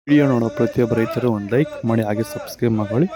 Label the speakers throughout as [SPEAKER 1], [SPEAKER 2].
[SPEAKER 1] Video ನೋಡೋ ಪ್ರತಿಯೊಬ್ಬ ರೈತರು ಒಂದು ಲೈಕ್ ಮಾಡಿ ಹಾಗೆ ಸಬ್ಸ್ಕ್ರೈಬ್ ಮಾಡಿ.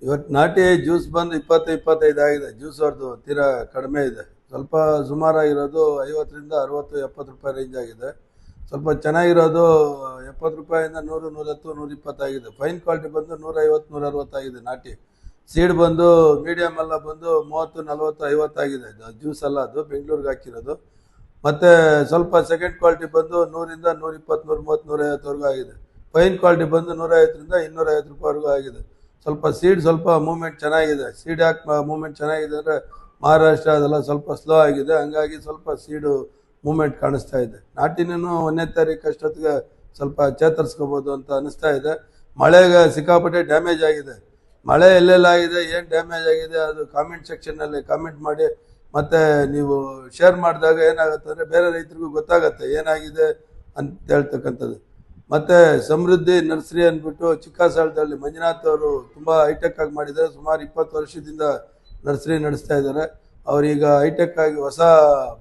[SPEAKER 2] ಇವತ್ತು ನಾಟಿ ಜ್ಯೂಸ್ ಬಂದು 20-25 ಆಗಿದೆ. ಜ್ಯೂಸ್ ಅವ್ರದ್ದು ತೀರಾ ಕಡಿಮೆ ಇದೆ. ಸ್ವಲ್ಪ ಸುಮಾರಾಗಿರೋದು 50ರಿಂದ 60-70 ರೂಪಾಯಿ ರೇಂಜ್ ಆಗಿದೆ. ಸ್ವಲ್ಪ ಚೆನ್ನಾಗಿರೋದು 70 ರೂಪಾಯಿಂದ 100, 110, 120 ಆಗಿದೆ. ಫೈನ್ ಕ್ವಾಲಿಟಿ ಬಂದು 150, 160 ಆಗಿದೆ. ನಾಟಿ ಸೀಡ್ ಬಂದು ಮೀಡಿಯಮ್ ಎಲ್ಲ ಬಂದು 30, 40, 50 ಆಗಿದೆ. ಜ್ಯೂಸ್ ಎಲ್ಲ ಅದು ಬೆಂಗಳೂರಿಗೆ ಹಾಕಿರೋದು. ಮತ್ತು ಸ್ವಲ್ಪ ಸೆಕೆಂಡ್ ಕ್ವಾಲಿಟಿ ಬಂದು 100ರಿಂದ 120, 130, 150ವರೆಗೂ ಆಗಿದೆ. ಫೈನ್ ಕ್ವಾಲಿಟಿ ಬಂದು 150ರಿಂದ 250 ರೂಪಾಯಿವರೆಗೂ ಆಗಿದೆ. ಸ್ವಲ್ಪ ಸೀಡ್ ಸ್ವಲ್ಪ ಮೂವ್ಮೆಂಟ್ ಚೆನ್ನಾಗಿದೆ. ಸೀಡ್ ಯಾಕೆ ಮೂವ್ಮೆಂಟ್ ಚೆನ್ನಾಗಿದೆ ಅಂದರೆ ಮಹಾರಾಷ್ಟ್ರ ಅದೆಲ್ಲ ಸ್ವಲ್ಪ ಸ್ಲೋ ಆಗಿದೆ, ಹಂಗಾಗಿ ಸ್ವಲ್ಪ ಸೀಡು ಮೂವ್ಮೆಂಟ್ ಕಾಣಿಸ್ತಾ ಇದೆ. ನಾಟಿನೂ 1ನೇ ತಾರೀಕು ಅಷ್ಟೊತ್ತಿಗೆ ಸ್ವಲ್ಪ ಚೇತರಿಸ್ಕೋಬೋದು ಅಂತ ಅನಿಸ್ತಾ ಇದೆ. ಮಳೆಗೆ ಸಿಕ್ಕಾಪಟ್ಟೆ ಡ್ಯಾಮೇಜ್ ಆಗಿದೆ. ಮಳೆ ಎಲ್ಲೆಲ್ಲ ಆಗಿದೆ, ಏನು ಡ್ಯಾಮೇಜ್ ಆಗಿದೆ ಅದು ಕಾಮೆಂಟ್ ಸೆಕ್ಷನ್ನಲ್ಲಿ ಕಾಮೆಂಟ್ ಮಾಡಿ. ಮತ್ತು ನೀವು ಶೇರ್ ಮಾಡಿದಾಗ ಏನಾಗುತ್ತೆ ಅಂದರೆ ಬೇರೆ ರೈತರಿಗೂ ಗೊತ್ತಾಗತ್ತೆ ಏನಾಗಿದೆ ಅಂತ ಹೇಳ್ತಕ್ಕಂಥದ್ದು. ಮತ್ತು ಸಮೃದ್ಧಿ ನರ್ಸರಿ ಅಂದ್ಬಿಟ್ಟು ಚಿಕ್ಕಸಾಳದಲ್ಲಿ ಮಂಜುನಾಥ್ ಅವರು ತುಂಬ ಹೈಟೆಕ್ ಆಗಿ ಮಾಡಿದ್ದಾರೆ. ಸುಮಾರು 20 ವರ್ಷದಿಂದ ನರ್ಸರಿ ನಡೆಸ್ತಾ ಇದ್ದಾರೆ. ಅವರೀಗ ಹೈಟೆಕ್ ಆಗಿ ಹೊಸ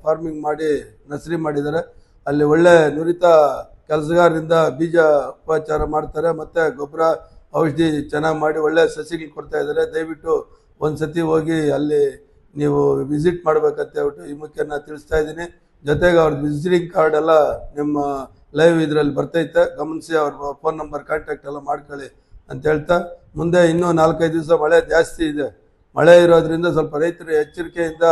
[SPEAKER 2] ಫಾರ್ಮಿಂಗ್ ಮಾಡಿ ನರ್ಸರಿ ಮಾಡಿದ್ದಾರೆ. ಅಲ್ಲಿ ಒಳ್ಳೆ ನುರಿತ ಕೆಲಸಗಾರರಿಂದ ಬೀಜ ಉಪಚಾರ ಮಾಡ್ತಾರೆ ಮತ್ತು ಗೊಬ್ಬರ ಔಷಧಿ ಚೆನ್ನಾಗಿ ಮಾಡಿ ಒಳ್ಳೆ ಸಸಿಗಳು ಕೊಡ್ತಾ ಇದ್ದಾರೆ. ದಯವಿಟ್ಟು ಒಂದು ಸತಿ ಹೋಗಿ ಅಲ್ಲಿ ನೀವು ವಿಸಿಟ್ ಮಾಡ್ಬೇಕಂತ ಹೇಳ್ಬಿಟ್ಟು ಈ ಮುಖ್ಯನ ತಿಳಿಸ್ತಾ ಇದ್ದೀನಿ. ಜೊತೆಗೆ ಅವ್ರದ್ದು ವಿಸಿಟಿಂಗ್ ಕಾರ್ಡ್ ಎಲ್ಲ ನಿಮ್ಮ ಲೈವ್ ಇದರಲ್ಲಿ ಬರ್ತೈತೆ, ಗಮನಿಸಿ. ಅವ್ರ ಫೋನ್ ನಂಬರ್ ಕಾಂಟ್ಯಾಕ್ಟ್ ಎಲ್ಲ ಮಾಡ್ಕೊಳ್ಳಿ ಅಂತ ಹೇಳ್ತಾ, ಮುಂದೆ ಇನ್ನೂ 4-5 ದಿವಸ ಮಳೆ ಜಾಸ್ತಿ ಇದೆ. ಮಳೆ ಇರೋದ್ರಿಂದ ಸ್ವಲ್ಪ ರೈತರು ಎಚ್ಚರಿಕೆಯಿಂದ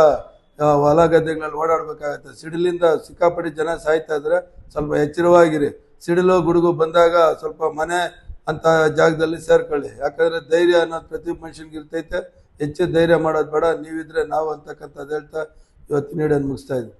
[SPEAKER 2] ಹೊಲ ಗದ್ದೆಗಳಲ್ಲಿ ಓಡಾಡಬೇಕಾಗತ್ತೆ. ಸಿಡಿಲಿಂದ ಸಿಕ್ಕಾಪಟ್ಟೆ ಜನ ಸಾಯ್ತಾ ಇದ್ದಾರೆ, ಸ್ವಲ್ಪ ಎಚ್ಚರವಾಗಿರಿ. ಸಿಡಿಲು ಗುಡುಗು ಬಂದಾಗ ಸ್ವಲ್ಪ ಮನೆ ಅಂತ ಜಾಗದಲ್ಲಿ ಸೇರ್ಕೊಳ್ಳಿ. ಯಾಕಂದರೆ ಧೈರ್ಯ ಅನ್ನೋದು ಪ್ರತಿ ಮನುಷ್ಯನಿಗೆ ಇರ್ತೈತೆ. ಹೆಚ್ಚು ಧೈರ್ಯ ಮಾಡೋದು ಬೇಡ, ನೀವಿದ್ರೆ ನಾವು ಅಂತಕ್ಕಂಥದ್ದು ಹೇಳ್ತಾ ಇವತ್ತಿನ ವಿಡಿಯೋನ ಮುಗಿಸ್ತಾ ಇದ್ದೀವಿ.